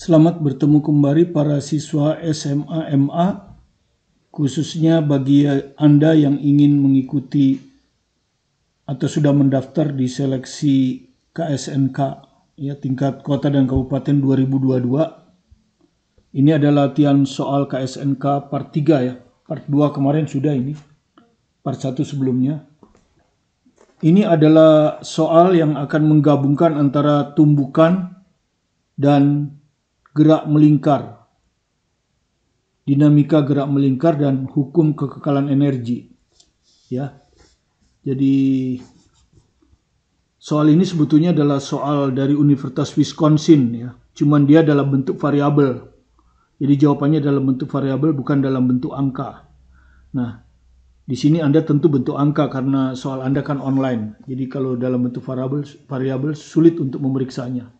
Selamat bertemu kembali para siswa SMA MA, khususnya bagi Anda yang ingin mengikuti atau sudah mendaftar di seleksi KSNK ya, tingkat kota dan kabupaten 2022. Ini adalah latihan soal KSNK part 3 ya. Part 2 kemarin sudah ini. Part 1 sebelumnya. Ini adalah soal yang akan menggabungkan antara tumbukan dan gerak melingkar, dinamika gerak melingkar dan hukum kekekalan energi. Ya, jadi soal ini sebetulnya adalah soal dari Universitas Wisconsin ya, cuman dia dalam bentuk variabel. Jadi jawabannya dalam bentuk variabel, bukan dalam bentuk angka. Nah, di sini Anda tentu bentuk angka karena soal Anda kan online. Jadi kalau dalam bentuk variabel sulit untuk memeriksanya.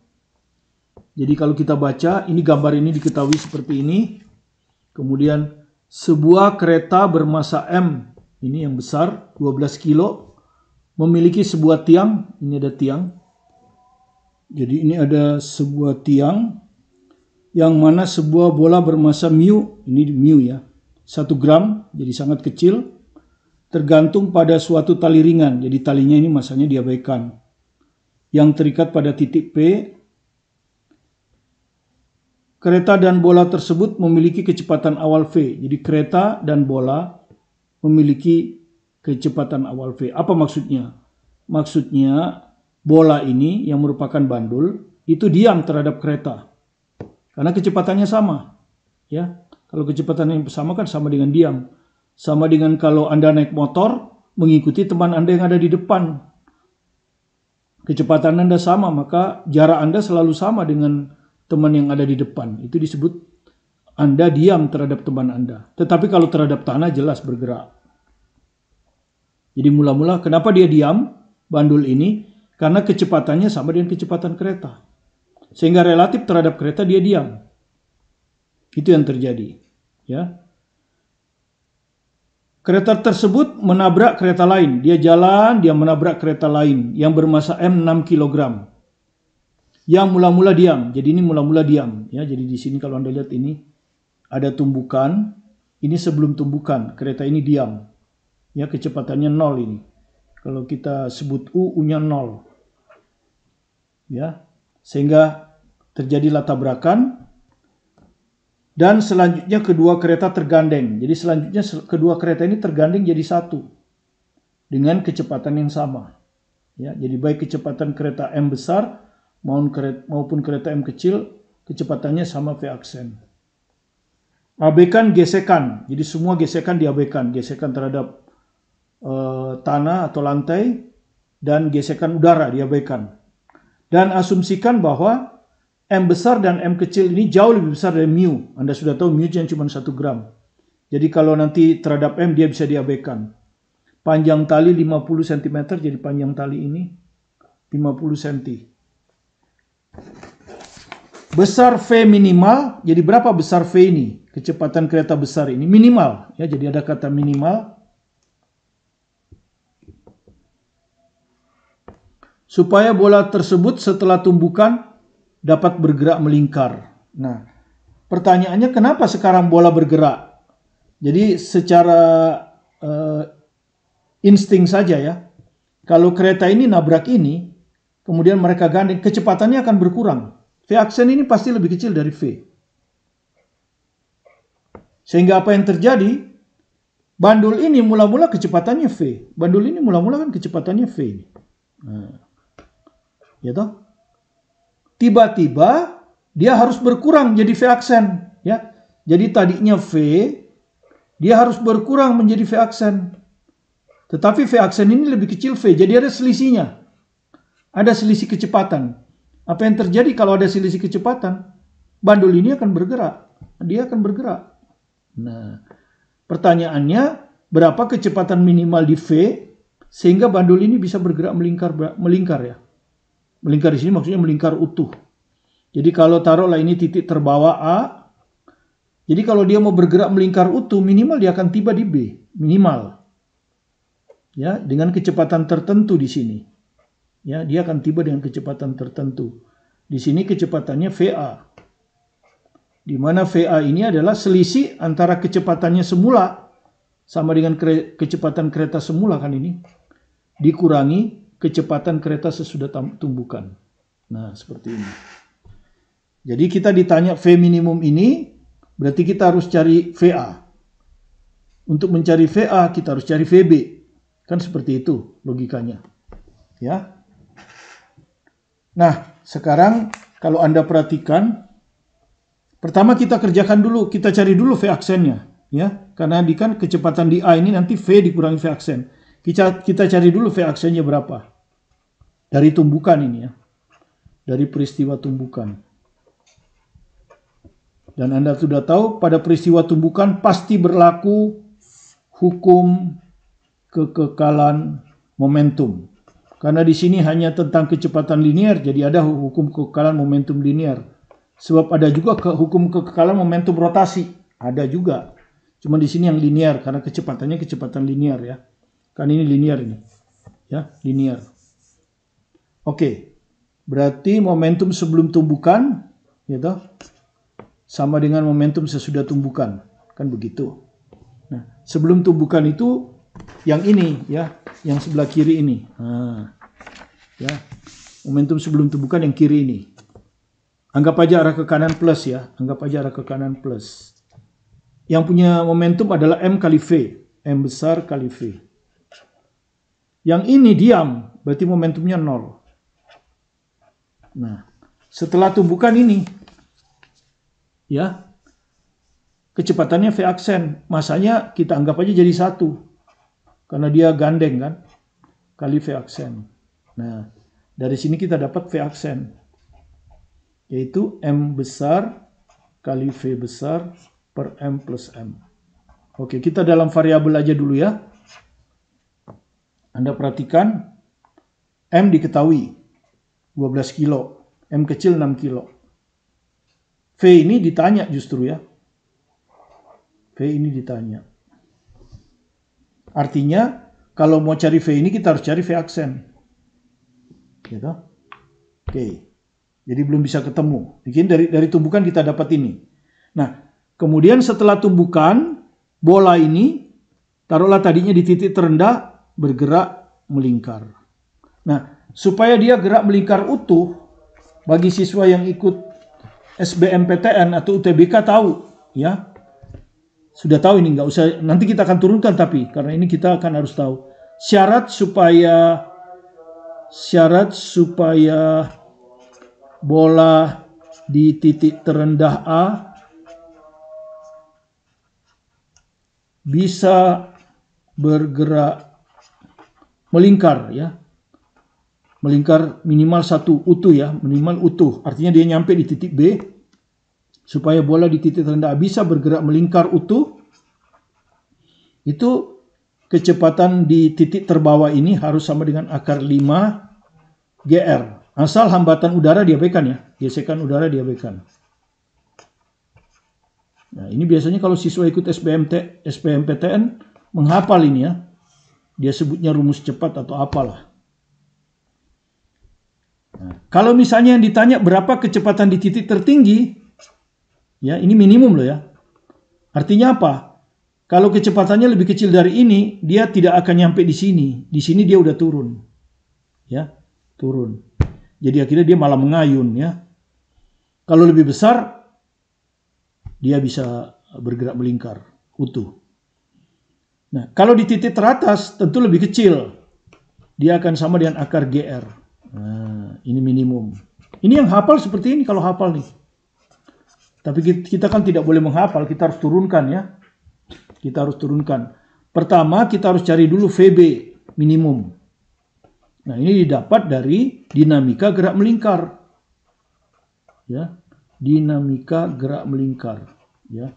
Jadi kalau kita baca, ini gambar ini diketahui seperti ini. Kemudian sebuah kereta bermasa M, ini yang besar, 12 kilo, memiliki sebuah tiang. Ini ada tiang. Jadi ini ada sebuah tiang, yang mana sebuah bola bermasa mu, ini mu ya, 1 gram, jadi sangat kecil, tergantung pada suatu tali ringan. Jadi talinya ini masanya diabaikan. Yang terikat pada titik P. Kereta dan bola tersebut memiliki kecepatan awal V. Jadi kereta dan bola memiliki kecepatan awal V. Apa maksudnya? Maksudnya bola ini yang merupakan bandul itu diam terhadap kereta. Karena kecepatannya sama. Ya, kalau kecepatannya sama kan sama dengan diam. Sama dengan kalau Anda naik motor mengikuti teman Anda yang ada di depan. Kecepatan Anda sama, maka jarak Anda selalu sama dengan teman yang ada di depan. Itu disebut Anda diam terhadap teman Anda. Tetapi kalau terhadap tanah jelas bergerak. Jadi mula-mula kenapa dia diam, bandul ini? Karena kecepatannya sama dengan kecepatan kereta. Sehingga relatif terhadap kereta dia diam. Itu yang terjadi. Ya. Kereta tersebut menabrak kereta lain. Dia jalan, dia menabrak kereta lain yang bermasa M 6 kg. Yang mula-mula diam. Jadi ini mula-mula diam. Ya, jadi di sini kalau Anda lihat ini ada tumbukan. Ini sebelum tumbukan. Kereta ini diam. Ya, kecepatannya 0 ini. Kalau kita sebut U-nya 0. Ya, sehingga terjadilah tabrakan. Dan selanjutnya kedua kereta tergandeng. Jadi selanjutnya kedua kereta ini tergandeng jadi satu. Dengan kecepatan yang sama. Ya, jadi baik kecepatan kereta M besar maupun kereta M kecil, kecepatannya sama V aksen. Abaikan gesekan. Jadi semua gesekan diabaikan. Gesekan terhadap tanah atau lantai dan gesekan udara diabaikan. Dan asumsikan bahwa M besar dan M kecil ini jauh lebih besar dari mu. Anda sudah tahu mu yang cuma 1 gram. Jadi kalau nanti terhadap M dia bisa diabaikan. Panjang tali 50 cm, jadi panjang tali ini 50 cm. Besar V minimal, jadi berapa besar V ini? Kecepatan kereta besar ini minimal. Ya, jadi ada kata minimal. Supaya bola tersebut setelah tumbukan dapat bergerak melingkar. Nah, pertanyaannya kenapa sekarang bola bergerak? Jadi secara insting saja ya. Kalau kereta ini nabrak ini, kemudian mereka gandeng, kecepatannya akan berkurang. V aksen ini pasti lebih kecil dari V. Sehingga apa yang terjadi? Bandul ini mula-mula kecepatannya V. Bandul ini mula-mula kan kecepatannya V. Nah, ya toh? Tiba-tiba dia harus berkurang jadi V aksen, ya. Jadi tadinya V, dia harus berkurang menjadi V aksen. Tetapi V aksen ini lebih kecil V, jadi ada selisihnya. Ada selisih kecepatan. Apa yang terjadi kalau ada selisih kecepatan? Bandul ini akan bergerak. Dia akan bergerak. Nah, pertanyaannya, berapa kecepatan minimal di V sehingga bandul ini bisa bergerak melingkar ya? Melingkar di sini maksudnya melingkar utuh. Jadi kalau taruhlah ini titik terbawah A. Jadi kalau dia mau bergerak melingkar utuh, minimal dia akan tiba di B. Minimal. Ya, dengan kecepatan tertentu di sini. Ya, dia akan tiba dengan kecepatan tertentu. Di sini kecepatannya VA. di mana VA ini adalah selisih antara kecepatannya semula sama dengan kecepatan kereta semula kan ini, dikurangi kecepatan kereta sesudah tumbukan. Nah, seperti ini. Jadi kita ditanya V minimum ini, berarti kita harus cari VA. Untuk mencari VA, kita harus cari VB. Kan seperti itu logikanya. Ya. Nah, sekarang kalau Anda perhatikan, pertama kita kerjakan dulu, kita cari dulu V aksennya. Ya, karena kan kecepatan di A ini nanti V dikurangi V aksen. Kita cari dulu V aksennya berapa. Dari tumbukan ini ya. Dari peristiwa tumbukan. Dan Anda sudah tahu pada peristiwa tumbukan pasti berlaku hukum kekekalan momentum. Karena di sini hanya tentang kecepatan linear, jadi ada hukum kekekalan momentum linear. Sebab ada juga hukum kekekalan momentum rotasi, ada juga. Cuma di sini yang linear karena kecepatannya kecepatan linear ya. Kan ini linear ini. Ya, linear. Oke. Berarti momentum sebelum tumbukan gitu sama dengan momentum sesudah tumbukan, kan begitu. Nah, sebelum tumbukan itu yang ini ya, yang sebelah kiri ini. Nah, ya, momentum sebelum tumbukan yang kiri ini. Anggap aja arah ke kanan plus ya, anggap aja arah ke kanan plus. Yang punya momentum adalah M kali V, M besar kali V. Yang ini diam, berarti momentumnya 0. Nah, setelah tumbukan ini, ya, kecepatannya V aksen, masanya kita anggap aja jadi 1, karena dia gandeng kan, kali V aksen. Nah, dari sini kita dapat V aksen, yaitu M besar kali V besar per M plus M. Oke, kita dalam variabel aja dulu ya. Anda perhatikan, M diketahui, 12 kilo, M kecil 6 kilo. V ini ditanya justru ya. V ini ditanya. Artinya, kalau mau cari V ini kita harus cari V aksen. Gitu. Oke. Jadi belum bisa ketemu. Mungkin dari tumbukan kita dapat ini. Nah, kemudian setelah tumbukan, bola ini, taruhlah tadinya di titik terendah, bergerak melingkar. Nah, supaya dia gerak melingkar utuh, bagi siswa yang ikut SBMPTN atau UTBK tahu, ya, sudah tahu ini, nggak usah, nanti kita akan turunkan tapi, karena ini kita akan harus tahu. Syarat supaya bola di titik terendah A bisa bergerak melingkar ya. Melingkar minimal 1 utuh ya, minimal utuh. Artinya dia nyampe di titik B. Supaya bola di titik terendah A bisa bergerak melingkar utuh. Itu kecepatan di titik terbawah ini harus sama dengan akar 5 GR. Asal hambatan udara diabaikan ya. Gesekan udara diabaikan. Nah, ini biasanya kalau siswa ikut SBMPTN menghafal ini ya. Dia sebutnya rumus cepat atau apalah. Nah, kalau misalnya yang ditanya berapa kecepatan di titik tertinggi, ya ini minimum loh ya. Artinya apa? Kalau kecepatannya lebih kecil dari ini, dia tidak akan nyampe di sini. Di sini dia udah turun. Ya, turun. Jadi akhirnya dia malah mengayun ya. Kalau lebih besar, dia bisa bergerak melingkar utuh. Nah, kalau di titik teratas tentu lebih kecil. Dia akan sama dengan akar GR. Nah, ini minimum. Ini yang hafal seperti ini kalau hafal nih. Tapi kita kan tidak boleh menghafal, kita harus turunkan ya. Kita harus turunkan. Pertama kita harus cari dulu VB minimum. Nah, ini didapat dari dinamika gerak melingkar. Ya. Dinamika gerak melingkar, ya.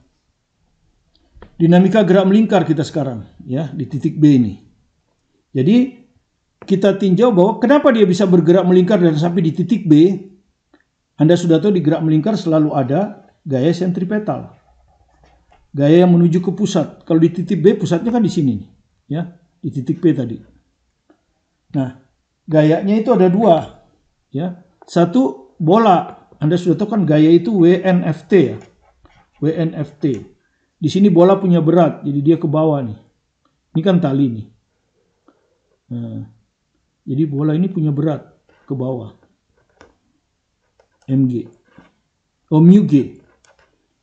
Dinamika gerak melingkar kita sekarang ya di titik B ini. Jadi kita tinjau bahwa kenapa dia bisa bergerak melingkar dan sampai di titik B. Anda sudah tahu di gerak melingkar selalu ada gaya sentripetal. Gaya yang menuju ke pusat. Kalau di titik B pusatnya kan di sini nih, ya, di titik B tadi. Nah, gayanya itu ada 2, ya. Satu bola. Anda sudah tahu kan gaya itu WNFT ya. WNFT. Di sini bola punya berat, jadi dia ke bawah nih. Ini kan tali nih. Nah, jadi bola ini punya berat ke bawah. Mg. Oh, mu G.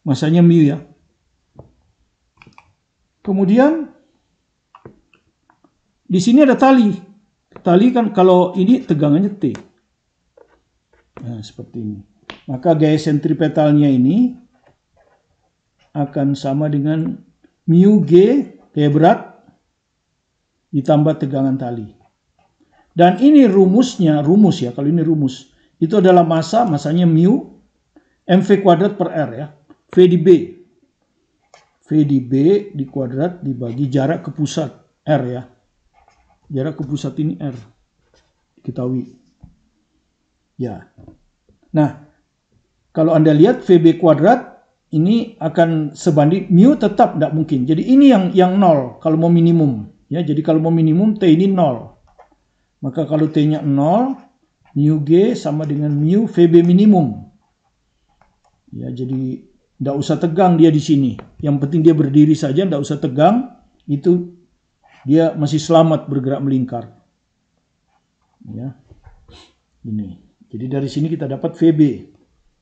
Masanya mu ya. Kemudian di sini ada tali. Tali kan kalau ini tegangannya T. Nah, seperti ini. Maka gaya sentripetalnya ini akan sama dengan mu G, gaya berat, ditambah tegangan tali. Dan ini rumusnya, rumus ya, kalau ini rumus. Itu adalah masanya mu, mv kuadrat per R ya. V di B. V di B di kuadrat dibagi jarak ke pusat, R ya. Jarak ke pusat ini R. Diketahui. Ya. Nah, kalau Anda lihat VB kuadrat, ini akan sebanding mu tetap tidak mungkin. Jadi ini yang nol kalau mau minimum. Ya, jadi kalau mau minimum T ini 0. Maka kalau T-nya 0, mu G sama dengan mu VB minimum. Ya, jadi tidak usah tegang dia di sini. Yang penting dia berdiri saja, tidak usah tegang. Itu dia masih selamat bergerak melingkar. Ya. Ini. Jadi dari sini kita dapat VB.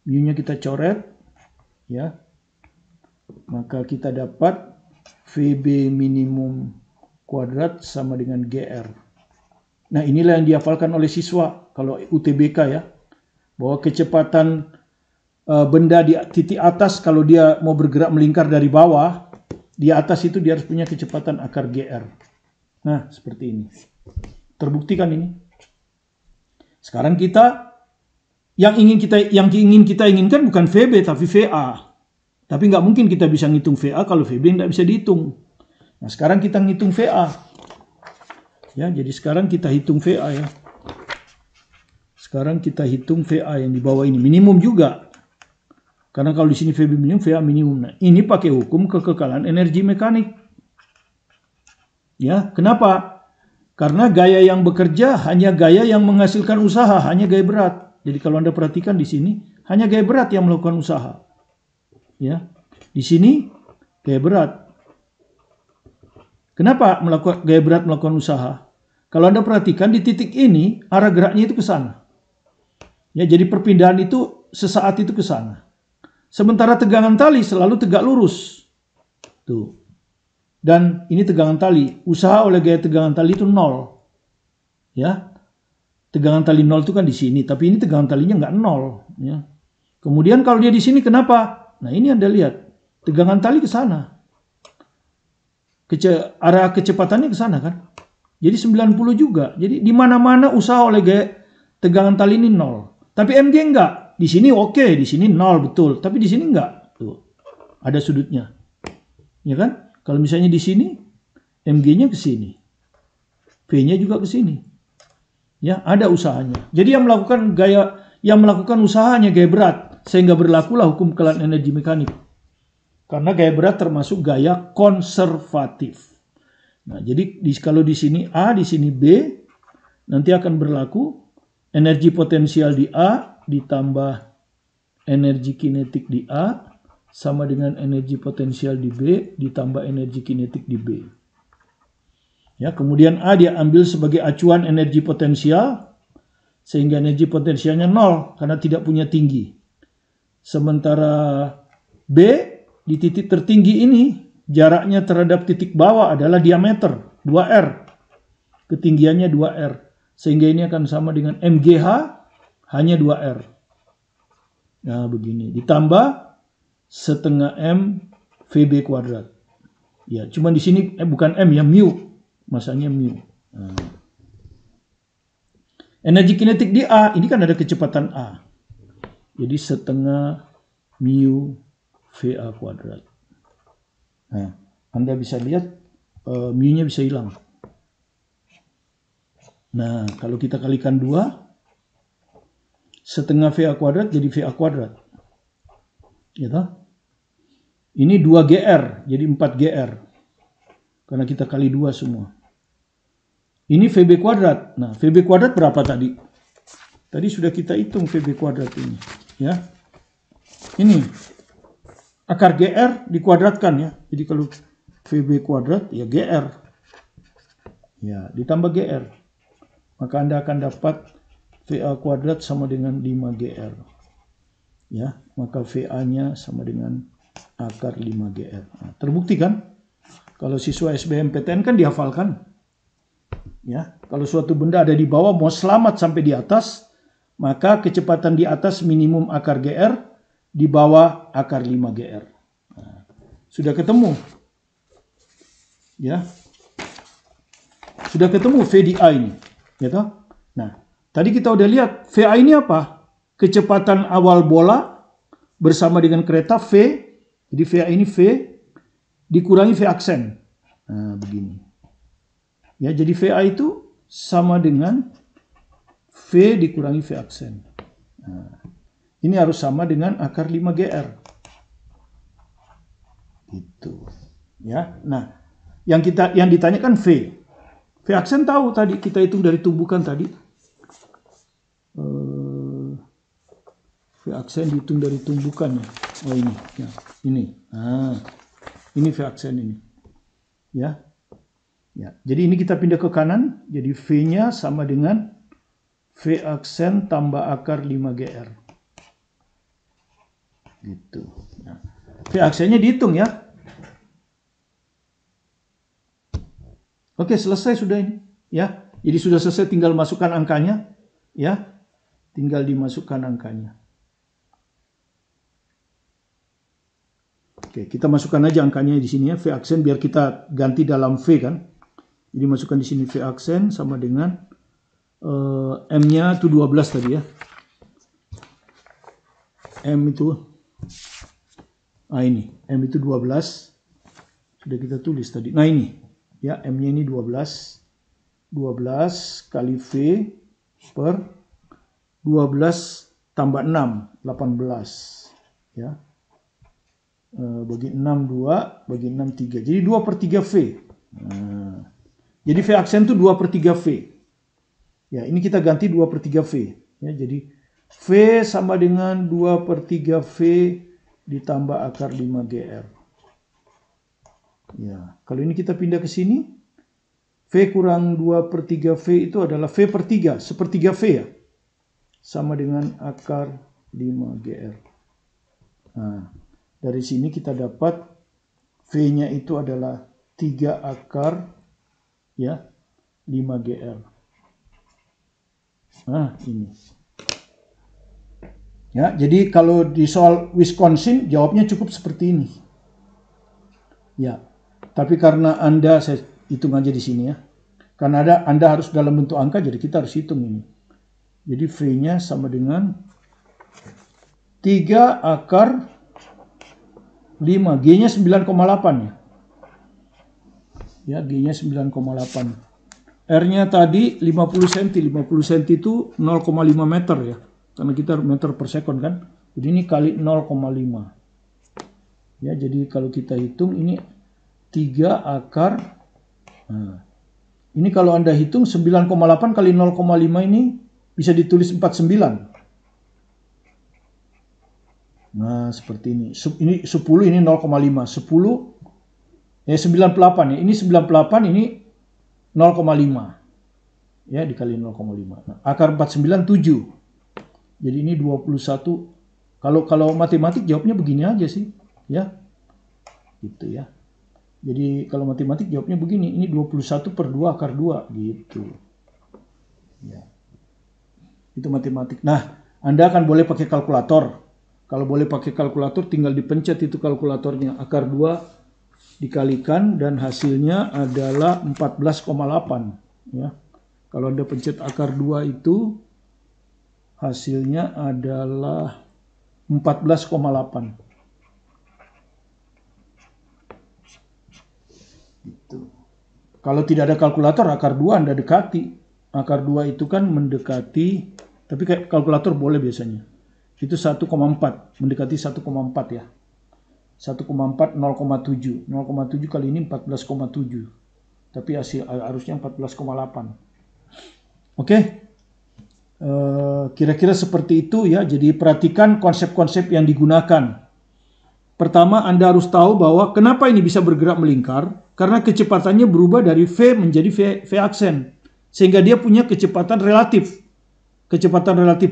Mu-nya kita coret. Ya, maka kita dapat VB minimum kuadrat sama dengan GR. Nah, inilah yang dihafalkan oleh siswa kalau UTBK ya, bahwa kecepatan benda di titik atas kalau dia mau bergerak melingkar dari bawah, di atas itu dia harus punya kecepatan akar GR. Nah, seperti ini. Terbuktikan ini. Sekarang kita yang ingin kita inginkan bukan VB tapi VA. Tapi nggak mungkin kita bisa ngitung VA kalau VB nggak bisa dihitung. Nah, sekarang kita ngitung VA. Ya, jadi sekarang kita hitung VA ya. Sekarang kita hitung VA yang di bawah ini minimum juga. Karena kalau di sini VB minimum, VA minimum. Nah, ini pakai hukum kekekalan energi mekanik. Ya, kenapa? Karena gaya yang bekerja hanya gaya yang menghasilkan usaha, hanya gaya berat. Jadi kalau Anda perhatikan di sini hanya gaya berat yang melakukan usaha. Ya. Di sini gaya berat. Kenapa gaya berat melakukan usaha? Kalau Anda perhatikan di titik ini arah geraknya itu ke sana. Ya, jadi perpindahan itu sesaat itu ke sana. Sementara tegangan tali selalu tegak lurus. Tuh. Dan ini tegangan tali. Usaha oleh gaya tegangan tali itu 0. Ya. Tegangan tali 0 itu kan di sini, tapi ini tegangan talinya nggak 0. Ya. Kemudian kalau dia di sini kenapa? Nah, ini Anda lihat, tegangan tali ke sana. Arah kecepatannya ke sana kan. Jadi 90 juga. Jadi di mana-mana usaha oleh gaya tegangan tali ini 0. Tapi MG enggak. Di sini oke, di sini 0 betul, tapi di sini enggak. Tuh. Ada sudutnya. Ya kan? Kalau misalnya di sini MG-nya ke sini. V-nya juga ke sini. Ya, ada usahanya. Jadi yang melakukan usahanya gaya berat, sehingga berlakulah hukum kekekalan energi mekanik. Karena gaya berat termasuk gaya konservatif. Nah, jadi kalau di sini A, di sini B, nanti akan berlaku energi potensial di A ditambah energi kinetik di A sama dengan energi potensial di B ditambah energi kinetik di B. Ya, kemudian A dia ambil sebagai acuan energi potensial sehingga energi potensialnya 0 karena tidak punya tinggi. Sementara B di titik tertinggi ini jaraknya terhadap titik bawah adalah diameter 2R. Ketinggiannya 2R. Sehingga ini akan sama dengan MGH hanya 2R. Nah, begini. Ditambah setengah M VB kuadrat. Ya, cuma di sini bukan M ya, mu. Masanya mu. Nah. Energi kinetik di A, ini kan ada kecepatan A. Jadi setengah mu VA kuadrat. Nah, Anda bisa lihat mu-nya bisa hilang. Nah, kalau kita kalikan 2, setengah VA kuadrat jadi VA kuadrat. Gitu. Ini 2GR, jadi 4GR. Karena kita kali 2 semua. Ini VB kuadrat. Nah, VB kuadrat berapa tadi? Tadi sudah kita hitung VB kuadrat ini. Ya. Ini. akar GR dikuadratkan ya. Jadi kalau VB kuadrat ya GR. Ya, ditambah GR. Maka Anda akan dapat VA kuadrat sama dengan 5GR. Ya, maka VA-nya sama dengan akar 5GR. Nah, terbukti kan? Kalau siswa SBMPTN kan dihafalkan. Ya, kalau suatu benda ada di bawah mau selamat sampai di atas, maka kecepatan di atas minimum akar GR, di bawah akar 5GR. Nah, sudah ketemu. Ya. Sudah ketemu V di A ini, gitu. Nah, tadi kita udah lihat VA ini apa? Kecepatan awal bola bersama dengan kereta V. Jadi VA ini V dikurangi V aksen. Nah, begini. Ya, jadi VA itu sama dengan V dikurangi V aksen. Nah, ini harus sama dengan akar 5GR. Gitu. Ya. Nah, yang ditanyakan V. V aksen tahu tadi kita hitung dari tumbukan tadi. V aksen dihitung dari tumbukannya. Oh ini, ya, ini. Nah, ini V aksen ini. Ya. Ya, jadi ini kita pindah ke kanan, jadi V-nya sama dengan V aksen tambah akar 5GR. Gitu. Nah, V aksennya dihitung ya. Oke, selesai sudah ini. Ya, jadi sudah selesai, tinggal masukkan angkanya. Ya, tinggal dimasukkan angkanya. Oke, kita masukkan aja angkanya di sini ya, V aksen biar kita ganti dalam V kan. Jadi masukkan di sini V aksen sama dengan M-nya itu 12 tadi ya. M itu, ini, M itu 12. Sudah kita tulis tadi. Nah ini, ya M-nya ini 12. 12 kali V per 12 tambah 6, 18. Ya. Bagi 6, 2, bagi 6, 3. Jadi 2/3 V. Nah, jadi V aksen itu 2/3 V. Ya, ini kita ganti 2/3 V. Ya, jadi V sama dengan 2/3 V ditambah akar 5GR. Ya, kalau ini kita pindah ke sini, V kurang 2/3 V itu adalah V per 3, 1/3 V ya. Sama dengan akar 5GR. Nah, dari sini kita dapat V-nya itu adalah 3 akar ya 5GR. Nah, ini. Ya, jadi kalau di soal Wisconsin jawabnya cukup seperti ini. Ya. Tapi karena Anda, saya hitung aja di sini ya. Karena Anda harus dalam bentuk angka, jadi kita harus hitung ini. Jadi V-nya sama dengan 3 akar 5. G-nya 9,8 ya. Ya, G-nya 9,8. R-nya tadi 50 cm. 50 cm itu 0,5 meter ya. Karena kita meter per second kan. Jadi ini kali 0,5. Ya, jadi kalau kita hitung ini 3 akar. Nah, ini kalau Anda hitung 9,8 kali 0,5 ini bisa ditulis 49. Nah, seperti ini. Ini 10, ini 0,5. 10, ya 98 ya. Ini 98, ini 0,5. Ya, dikali 0,5. Nah, akar 49, 7. Jadi ini 21. Kalau matematik jawabnya begini aja sih. Ya, gitu ya. Jadi kalau matematik jawabnya begini. Ini 21 per 2 akar 2. Gitu. Ya. Itu matematik. Nah, Anda akan boleh pakai kalkulator. Kalau boleh pakai kalkulator, tinggal dipencet itu kalkulatornya. Akar 2 dikalikan dan hasilnya adalah 14,8. Ya. Kalau Anda pencet akar 2 itu, hasilnya adalah 14,8. Gitu. Kalau tidak ada kalkulator, akar 2 Anda dekati. Akar 2 itu kan mendekati, tapi kayak kalkulator boleh biasanya. Itu 1,4, mendekati 1,4 ya. 1,4, 0,7. 0,7 kali ini 14,7. Tapi harusnya 14,8. Oke. Kira-kira seperti itu ya. Jadi perhatikan konsep-konsep yang digunakan. Pertama, Anda harus tahu bahwa kenapa ini bisa bergerak melingkar, karena kecepatannya berubah dari V menjadi V aksen, sehingga dia punya kecepatan relatif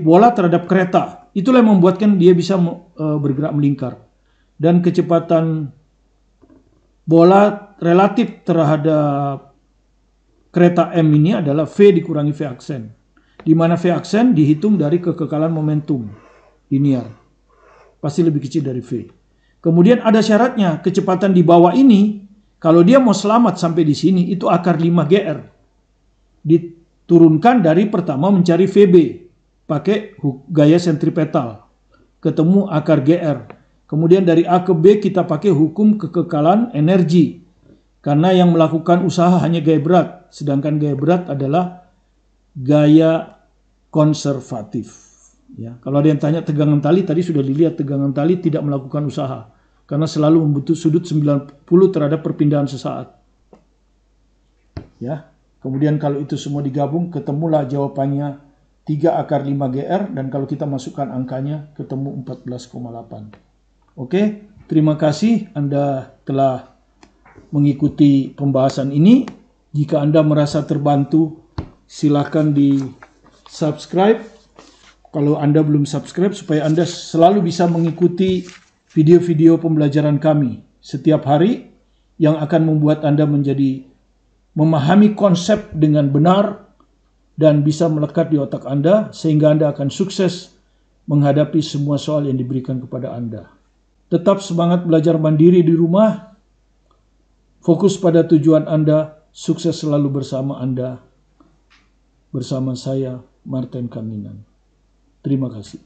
bola terhadap kereta. Itulah yang membuatkan dia bisa bergerak melingkar. Dan kecepatan bola relatif terhadap kereta M ini adalah V dikurangi V aksen, di mana V aksen dihitung dari kekekalan momentum linear, pasti lebih kecil dari V. Kemudian ada syaratnya, kecepatan di bawah ini, kalau dia mau selamat sampai di sini, itu akar 5 GR. Diturunkan dari pertama mencari VB, pakai gaya sentripetal, ketemu akar GR. Kemudian dari A ke B kita pakai hukum kekekalan energi, karena yang melakukan usaha hanya gaya berat, sedangkan gaya berat adalah gaya konservatif. Ya, kalau ada yang tanya tegangan tali, tadi sudah dilihat tegangan tali tidak melakukan usaha karena selalu membutuhkan sudut 90 terhadap perpindahan sesaat. Ya, kemudian kalau itu semua digabung ketemulah jawabannya 3 akar 5 GR, dan kalau kita masukkan angkanya ketemu 14,8. Oke, terima kasih Anda telah mengikuti pembahasan ini. Jika Anda merasa terbantu, silakan di subscribe. Kalau Anda belum subscribe, supaya Anda selalu bisa mengikuti video-video pembelajaran kami setiap hari yang akan membuat Anda menjadi memahami konsep dengan benar dan bisa melekat di otak Anda, sehingga Anda akan sukses menghadapi semua soal yang diberikan kepada Anda. Tetap semangat belajar mandiri di rumah, fokus pada tujuan Anda, sukses selalu bersama Anda. Bersama saya, Martin Kaminan. Terima kasih.